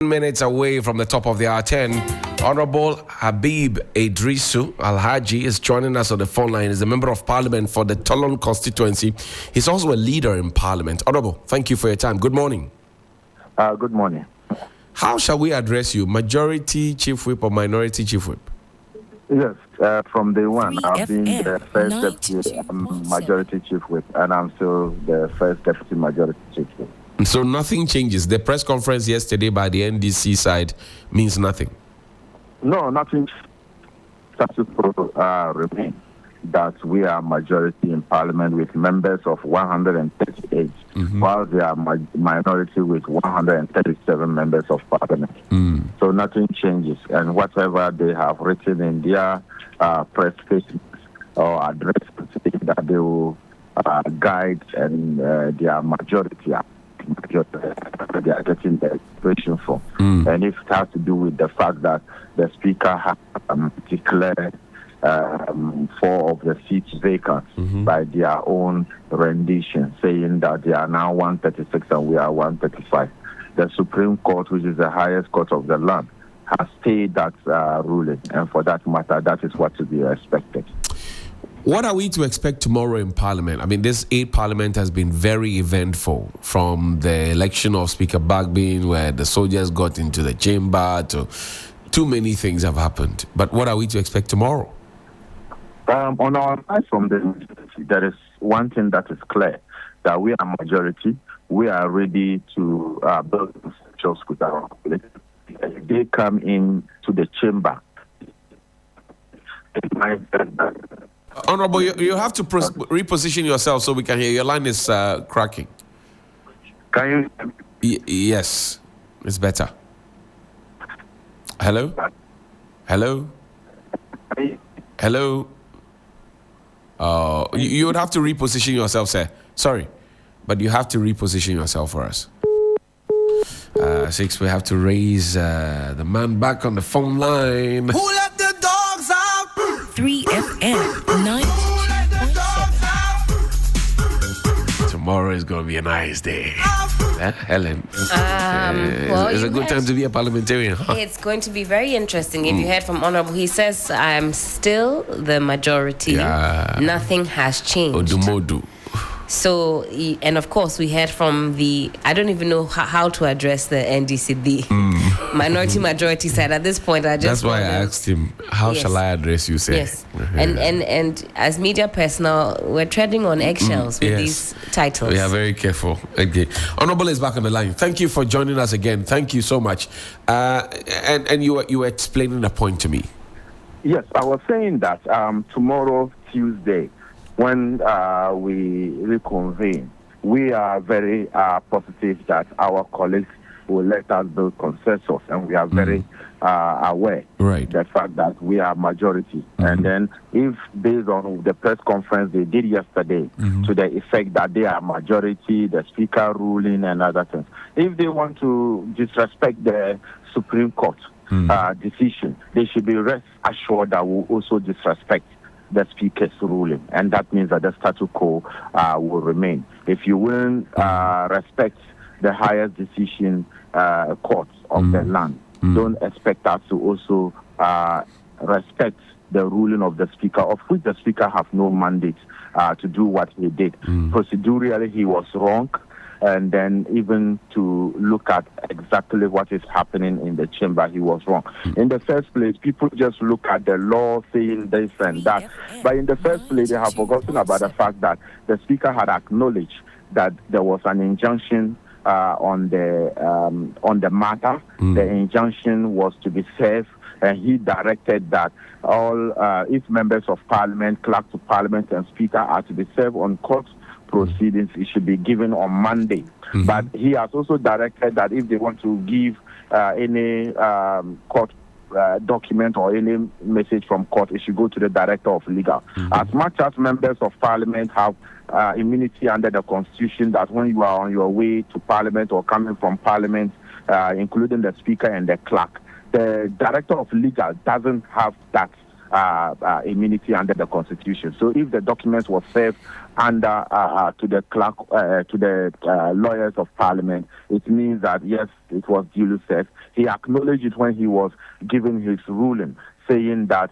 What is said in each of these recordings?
Minutes away from the top of the hour 10. Honorable Habib Iddrisu Alhaji is joining us on the phone line. He's a member of parliament for the Tolon constituency. He's also a leader in parliament. Honorable, thank you for your time. Good morning. Good morning. How shall we address you? Majority chief whip or minority chief whip? Yes, from day one, I've been the first deputy majority chief whip, and I'm still the first deputy majority chief whip. So nothing changes. The press conference yesterday by the NDC side means nothing. No, nothing. Status quo remain that we are majority in parliament with members of 138, while they are minority with 137 members of parliament. So nothing changes, and whatever they have written in their press statements or address, that they will guide and their majority. They are getting the expression for. And if it has to do with the fact that the speaker has declared 4 of the seats vacant by their own rendition, saying that they are now 136 and we are 135. The Supreme Court, which is the highest court of the land, has stayed that ruling, and for that matter, that is what to be expected. What are we to expect tomorrow in Parliament? I mean, this 8th Parliament has been very eventful, from the election of Speaker Bagbin, where the soldiers got into the chamber, to too many things have happened. But what are we to expect tomorrow? On our side from there is one thing that is clear, that we are majority. We are ready to build infrastructure with our population. They come in to the chamber. Honorable, you have to reposition yourself so we can hear. Your line is cracking. Can you? Yes, it's better. Hello? Hello? Hello? You would have to reposition yourself, sir. Sorry, but you have to reposition yourself for us. 6, we have to raise the man back on the phone line. Who let the dogs out? 3FM 9. Tomorrow is going to be a nice day. Helen, well, it's a good time to be a parliamentarian. Huh? It's going to be very interesting. If you heard from Honorable, he says, I'm still the majority. Yeah. Nothing has changed. Odumodu. So, and of course, we heard from the, I don't even know how to address the NDC, the minority-majority side. At this point, I just... That's why I asked him, how shall I address you, sir? Yes. And as media personnel, we're treading on eggshells with these titles. We are very careful. Okay. Honorable is back on the line. Thank you for joining us again. Thank you so much. And you were explaining a point to me. Yes, I was saying that tomorrow, Tuesday, when we reconvene, we are very positive that our colleagues will let us build consensus, and we are very aware the fact that we are majority. And then if based on the press conference they did yesterday, to the effect that they are majority, the speaker ruling and other things, if they want to disrespect the Supreme Court decision, they should be rest assured that we'll also disrespect the speaker's ruling, and that means that the status quo will remain. If you will respect the highest decision court of the land, don't expect us to also respect the ruling of the speaker, of which the speaker have no mandate to do what he did. Procedurally, he was wrong. And then even to look at exactly what is happening in the chamber, he was wrong. In the first place, people just look at the law saying this and that. But in the first place, they have forgotten about the fact that the speaker had acknowledged that there was an injunction on the matter. The injunction was to be served, and he directed that all, if members of parliament, clerk to parliament, and speaker are to be served on court proceedings, it should be given on Monday. But he has also directed that if they want to give any court document or any message from court, it should go to the director of legal. As much as members of parliament have immunity under the constitution, that when you are on your way to parliament or coming from parliament, including the speaker and the clerk, the director of legal doesn't have that immunity under the Constitution. So if the documents were served under to the clerk, to the lawyers of Parliament, it means that yes, it was duly served. He acknowledged it when he was giving his ruling, saying that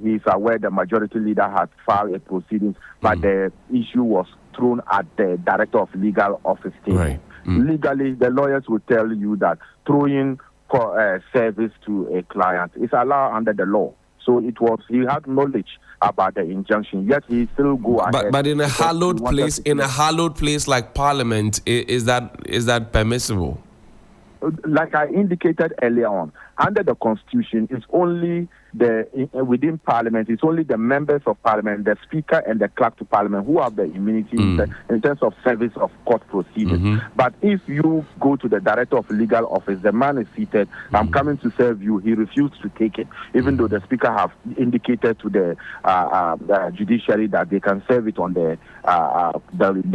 he's aware the majority leader had filed a proceedings, but the issue was thrown at the director of legal office table. Right. Legally, the lawyers will tell you that throwing service to a client is allowed under the law. So he had knowledge about the injunction, yet he still go ahead. But in a hallowed place like Parliament, is that permissible? Like I indicated earlier on, under the Constitution, it's only within Parliament, it's only the members of Parliament, the Speaker and the Clerk to Parliament who have the immunity in terms of service of court proceedings. But if you go to the Director of Legal Office, the man is seated, I'm coming to serve you, he refused to take it, even though the Speaker have indicated to the judiciary that they can serve it on the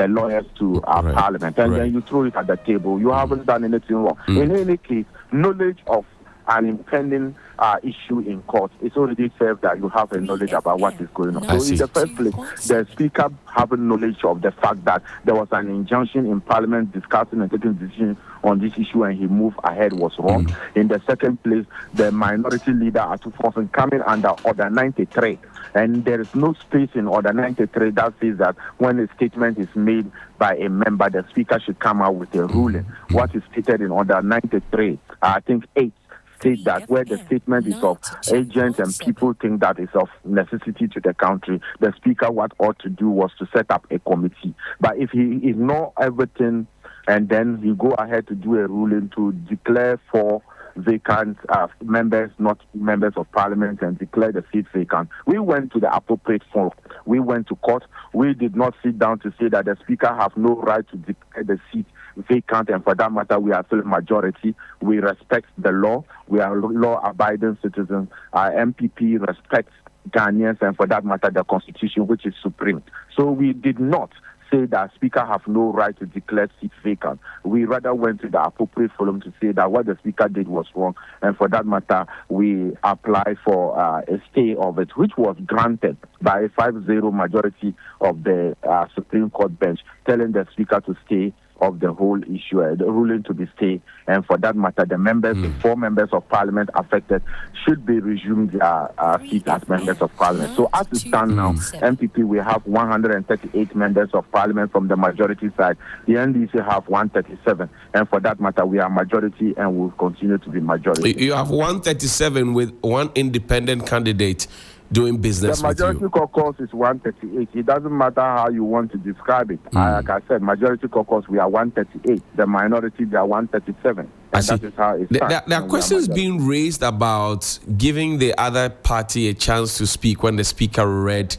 lawyers to Parliament, and then you throw it at the table. You haven't done anything wrong. In any case, knowledge of an impending issue in court, it's already served that you have a knowledge about what is going on. So in the first place, the Speaker having knowledge of the fact that there was an injunction in Parliament discussing and taking decisions on this issue and he moved ahead was wrong. In the second place, the minority leader Atuforsen coming under Order 93. And there is no space in Order 93 that says that when a statement is made by a member, the Speaker should come out with a ruling. What is stated in Order 93, I think 8, state that where the statement is of agents and people think that is of necessity to the country, the Speaker what ought to do was to set up a committee. But if he ignore everything and then he go ahead to do a ruling to declare for vacant members, not members of Parliament, and declare the seat vacant, we went to the appropriate forum. We went to court. We did not sit down to say that the Speaker has no right to declare the seat vacant, and for that matter, we are still a majority. We respect the law. We are law-abiding citizens. Our MPP respects Ghanaians, and for that matter, the Constitution, which is supreme. So we did not say that Speaker have no right to declare seats vacant. We rather went to the appropriate forum to say that what the Speaker did was wrong, and for that matter, we applied for a stay of it, which was granted by a 5-0 majority of the Supreme Court bench, telling the Speaker to stay of the whole issue, the ruling to be stayed, and for that matter, the members, the 4 members of Parliament affected, should be resumed their seats as members of Parliament. So as it stands now, MPP, we have 138 members of Parliament from the majority side. The NDC have 137, and for that matter, we are majority and will continue to be majority. You have 137 with one independent candidate doing business with you. The majority caucus is 138. It doesn't matter how you want to describe it. Like I said, majority caucus, we are 138. The minority, they are 137. And that is how it stands. There are questions being raised about giving the other party a chance to speak when the Speaker read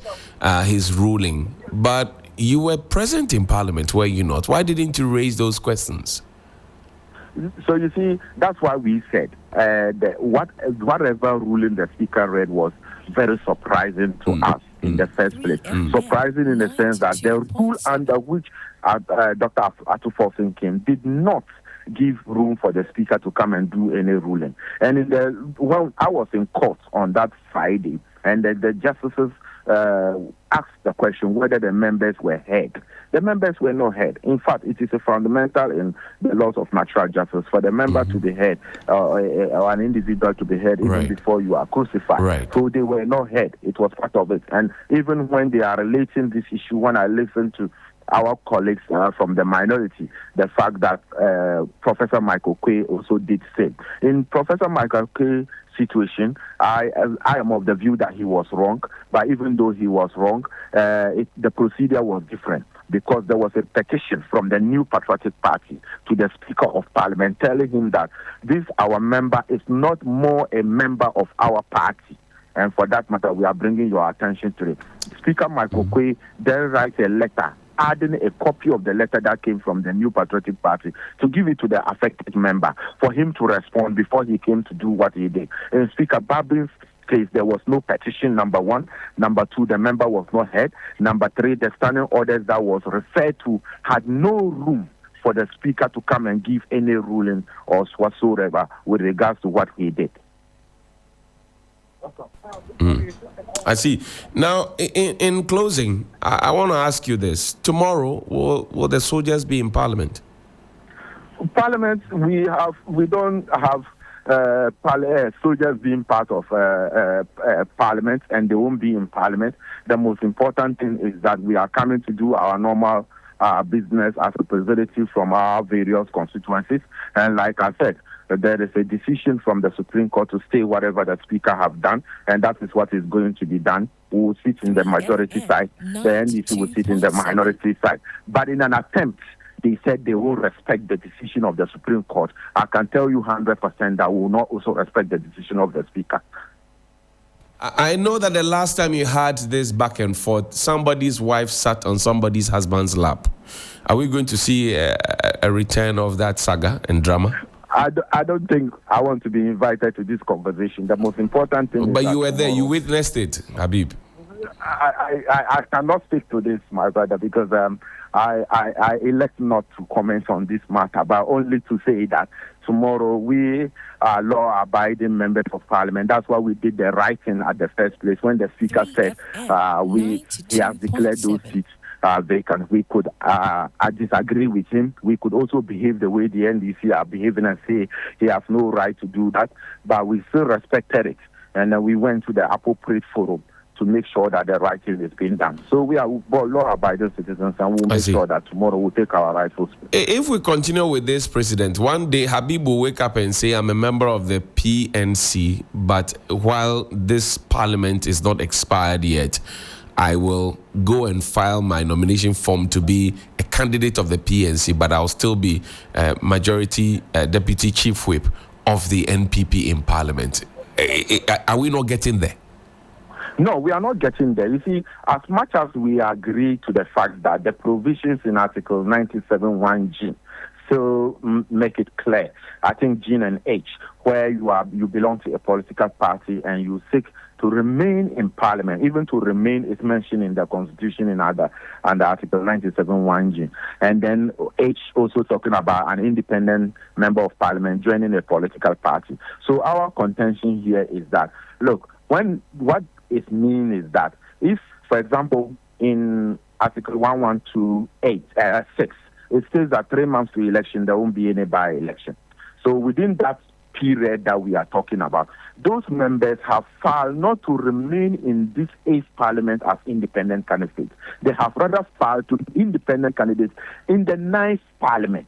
his ruling. But you were present in Parliament, were you not? Why didn't you raise those questions? So you see, that's why we said whatever ruling the Speaker read was very surprising to us in the first place. Surprising in the sense that the rule under which Dr. Atuforsen came did not give room for the Speaker to come and do any ruling. And when I was in court on that Friday, and the justices asked the question whether the members were heard. The members were not heard. In fact, it is a fundamental in the laws of natural justice for the member to be heard or an individual to be heard even before you are crucified. So they were not heard. It was part of it. And even when they are relating this issue, when I listen to our colleagues from the minority, the fact that Professor Michael Quay also did say. In Professor Michael Quay's situation, I am of the view that he was wrong, but even though he was wrong, the procedure was different because there was a petition from the New Patriotic Party to the Speaker of Parliament telling him that this, our member, is not more a member of our party. And for that matter, we are bringing your attention to it. Speaker Michael Quay then writes a letter adding a copy of the letter that came from the New Patriotic Party to give it to the affected member for him to respond before he came to do what he did. In Speaker Babin's case, there was no petition, number one. Number two, the member was not heard. Number three, the standing orders that was referred to had no room for the Speaker to come and give any ruling or whatsoever with regards to what he did. I see. Now, in closing, I want to ask you this. Tomorrow, will the soldiers be in Parliament? Parliament, we don't have soldiers being part of Parliament, and they won't be in Parliament. The most important thing is that we are coming to do our normal business as representatives from our various constituencies. And like I said, there is a decision from the Supreme Court to stay whatever the Speaker have done, and that is what is going to be done. We will sit in the majority side, the NDC will sit in the minority side. But in an attempt, they said they will respect the decision of the Supreme Court. I can tell you 100% that we will not also respect the decision of the Speaker. I know that the last time you had this back and forth, somebody's wife sat on somebody's husband's lap. Are we going to see a return of that saga and drama? I don't think I want to be invited to this conversation. The most important thing But is you were there, you witnessed it, Habib. I cannot speak to this, my brother, because I elect not to comment on this matter, but only to say that tomorrow we are law-abiding members of Parliament. That's why we did the right thing at the first place when the Speaker said he has declared those seats vacant. We could disagree with him. We could also behave the way the NDC are behaving and say he has no right to do that, but we still respected it. And we went to the appropriate forum to make sure that the right thing is being done. So we are law-abiding citizens, and we'll make sure that tomorrow we'll take our rightful space. If we continue with this president, one day Habib will wake up and say, I'm a member of the PNC, but while this parliament is not expired yet, I will go and file my nomination form to be a candidate of the PNC, but I'll still be majority deputy chief whip of the NPP in parliament. Are we not getting there? No, we are not getting there. You see, as much as we agree to the fact that the provisions in Article 97(1)(g still make it clear, I think G and H, where you belong to a political party and you seek to remain in Parliament, even to remain is mentioned in the Constitution under Article 97(1)(g. And then H also talking about an independent member of Parliament joining a political party. So our contention here is that, look, what it means is that if, for example, in Article 1128(6), it says that 3 months to election, there won't be any by-election. So within that period that we are talking about, those members have filed not to remain in this 8th parliament as independent candidates. They have rather filed to independent candidates in the 9th parliament.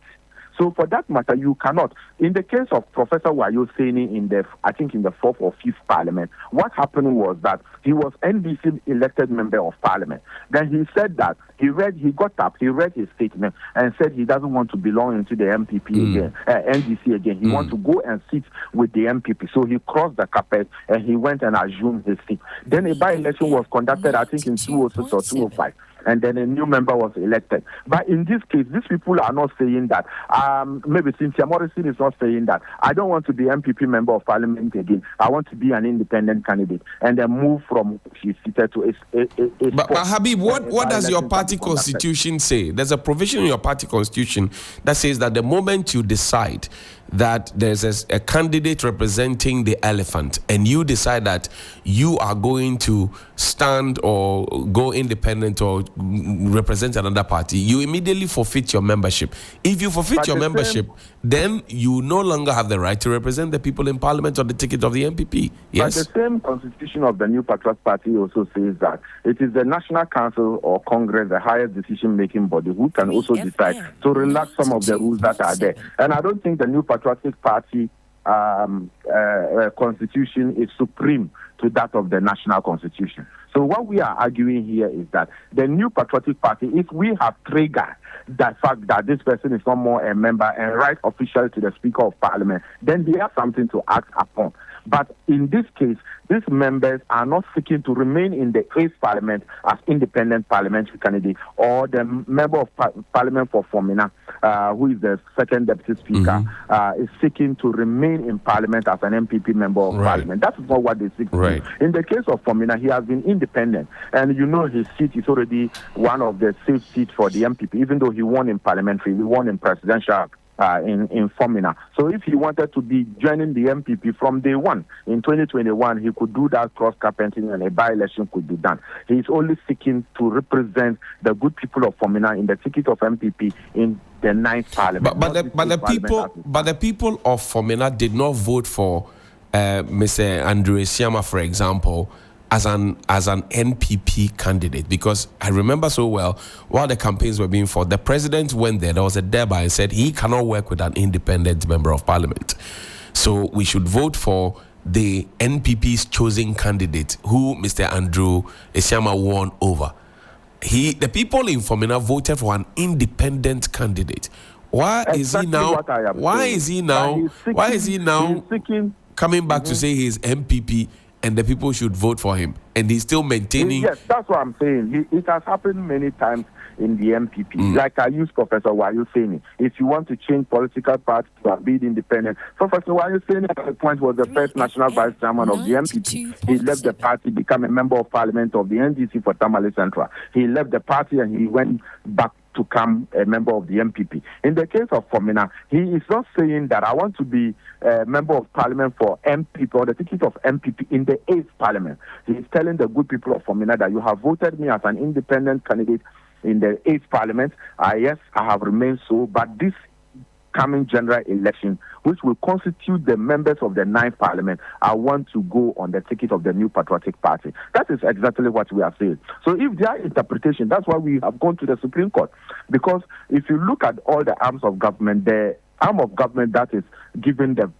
So for that matter, you cannot. In the case of Professor Wayo Seni in the 4th or 5th parliament, what happened was that he was NDC elected member of parliament. Then he said that he read his statement and said he doesn't want to belong into the NDC again. He wants to go and sit with the MPP. So he crossed the carpet and he went and assumed his seat. Then a by-election was conducted, I think, in 206 or 205. And then a new member was elected. But in this case, these people are not saying that. Maybe Cynthia Morrison is not saying that. I don't want to be MPP member of Parliament again. I want to be an independent candidate. And then move from she's seated to a But Habib, what does your party constitution say? There's a provision in your party constitution that says that the moment you decide that there's a candidate representing the elephant and you decide that you are going to stand or go independent or represent another party, you immediately forfeit your membership. If you forfeit your membership, then you no longer have the right to represent the people in parliament on the ticket of the MPP. Yes? But the same constitution of the New Patriots Party also says that it is the National Council or Congress, the highest decision-making body, who can also decide to relax some of the rules that are there. And I don't think the New Patriotic Party constitution is supreme to that of the national constitution. So what we are arguing here is that the New Patriotic Party, if we have triggered the fact that this person is no more a member and write officially to the Speaker of Parliament, then they have something to act upon. But in this case, these members are not seeking to remain in the 8th Parliament as independent parliamentary candidate, or the member of Parliament for Fomina, who is the second deputy speaker, is seeking to remain in Parliament as an MPP member of Parliament. That is not what they seek to do. In the case of Fomina, he has been independent, and you know his seat is already one of the safe seats for the MPP, even though he won in parliamentary, he won in presidential in Fomina. So if he wanted to be joining the MPP from day one in 2021, he could do that cross-carpeting and a by-election could be done. He is only seeking to represent the good people of Fomina in the ticket of MPP in the 9th Parliament. But the people of Fomina did not vote for Mr. Andrew Esiama, for example, as an NPP candidate, because I remember so well while the campaigns were being fought, the president went there was a deadline and said he cannot work with an independent member of parliament, so we should vote for the NPP's chosen candidate, who Mr. Andrew Esiama won over. The people in Fomina voted for an independent candidate. Why is he now coming back to say he's MPP and the people should vote for him, and he's still maintaining? Yes, that's what I'm saying. It has happened many times in the MPP. Like I use Professor Wayo saying, if you want to change political party to be independent, Professor Wayo saying at the point was the first national vice chairman of the MPP. He left the party, became a member of parliament of the NDC for Tamale Central. He left the party and he went back to become a member of the MPP. In the case of Fomina, he is not saying that I want to be a member of parliament for MPP or the ticket of MPP in the 8th Parliament. He is telling the good people of Fomina that you have voted me as an independent candidate in the 8th Parliament. Yes, I have remained so, but this coming general election, which will constitute the members of the 9th Parliament, I want to go on the ticket of the New Patriotic Party. That is exactly what we are saying. So if their interpretation, that's why we have gone to the Supreme Court. Because if you look at all the arms of government, the arm of government that is given the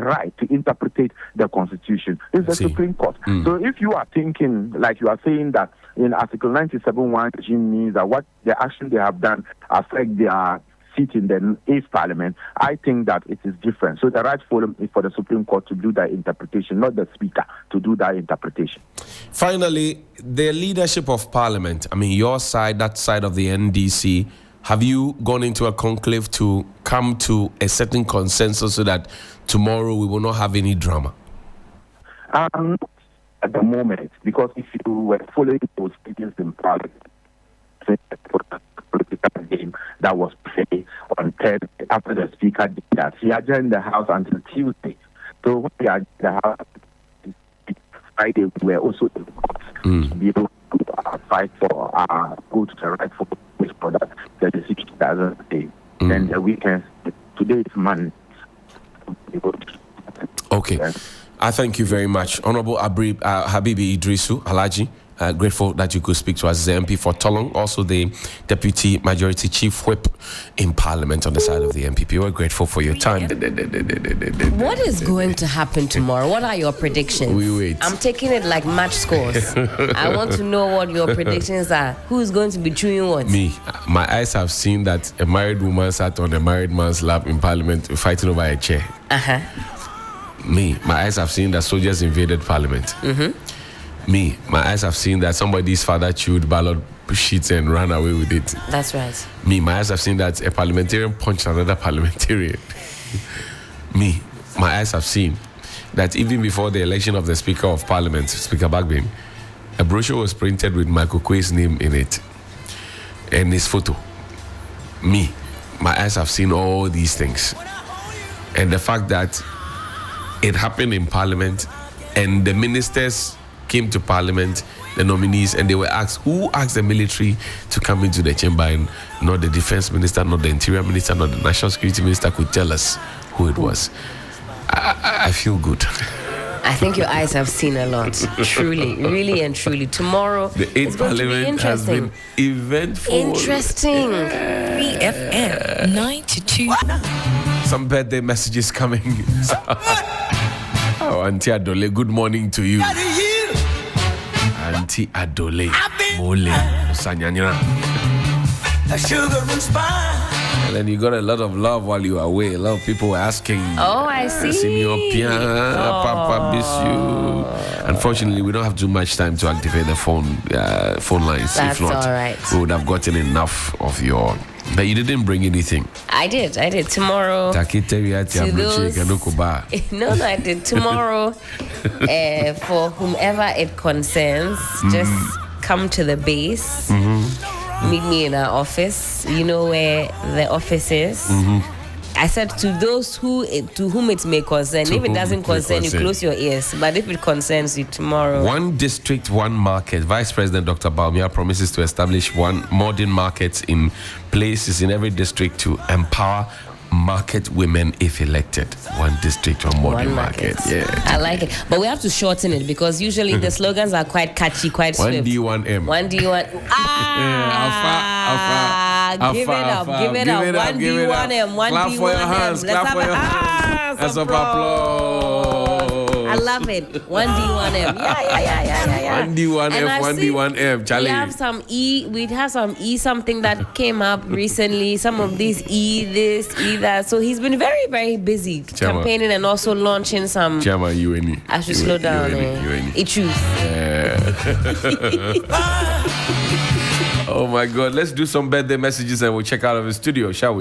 right to interpret the Constitution is the Supreme Court. So if you are thinking, like you are saying, that in Article 97(1) regime means that what the action they have done affect their seat in the 8th Parliament, I think that it is different. So the right forum is for the Supreme Court to do that interpretation, not the Speaker to do that interpretation. Finally, the leadership of Parliament, I mean your side, that side of the NDC, have you gone into a conclave to come to a certain consensus so that tomorrow we will not have any drama? At the moment, because if you were following those meetings in Parliament, the political game that was played on Thursday after the Speaker did that, he adjourned the House until Tuesday. So when we adjourned the House Friday, we were also in court to be able to fight for go to the right for which product that is 60,000 a day. Then the weekend, today is Monday. Okay. I thank you very much. Honorable Habib Iddrisu, Alhaji, grateful that you could speak to us as the MP for Tolong, also the Deputy Majority Chief Whip in Parliament on the side of the MPP. We're grateful for your time. What is going to happen tomorrow? What are your predictions? We wait. I'm taking it like match scores. I want to know what your predictions are. Who is going to be chewing what? Me. My eyes have seen that a married woman sat on a married man's lap in Parliament fighting over a chair. Me. My eyes have seen that soldiers invaded Parliament. Me, my eyes have seen that somebody's father chewed ballot sheets and ran away with it. That's right. Me, my eyes have seen that a parliamentarian punched another parliamentarian. Me, my eyes have seen that even before the election of the Speaker of Parliament, Speaker Bagbin, a brochure was printed with Michael Quay's name in it and his photo. Me, my eyes have seen all these things. And the fact that it happened in Parliament and the ministers came to Parliament, the nominees, and they were asked, who asked the military to come into the chamber, and not the defense minister, not the interior minister, not the national security minister could tell us who it was. I feel good. I think your eyes have seen a lot. Truly, really and truly. Tomorrow, the 8th Parliament has been eventful. Interesting. 3FM 92. Some birthday messages coming. Oh, Auntie Adole, good morning to you. Auntie Adole, Mole, Sanyanya. And then you got a lot of love while you were away. A lot of people were asking. Oh, I see. Papa, miss you. Unfortunately, we don't have too much time to activate the phone lines. That's if not, all right. we would have gotten enough of your. But you didn't bring anything. I did. Tomorrow. No, I did. Tomorrow, for whomever it concerns, just come to the base. meet me in our office. You know where the office is? I said to those to whom it may concern. If it doesn't concern you, close your ears. But if it concerns you, tomorrow. One district, one market. Vice President Dr. Baumia promises to establish one modern markets in places in every district to empower market women if elected. One district, one modern market. Yeah, I like it. But we have to shorten it because usually the slogans are quite catchy, quite swift. 1D, 1M. 1D, 1... Give it up. 1D, 1M, 1D, 1M. Clap for your hands. Clap for your hands. That's a applause. I love it. 1D, 1M. Yeah. 1D, 1F, 1D, 1M. Charlie. We have some E something that came up recently. Some of these E this, E that. So he's been very, very busy campaigning and also launching some. Chama, UNE. I should slow down. Issues. Oh my God. Let's do some birthday messages and we'll check out of the studio, shall we?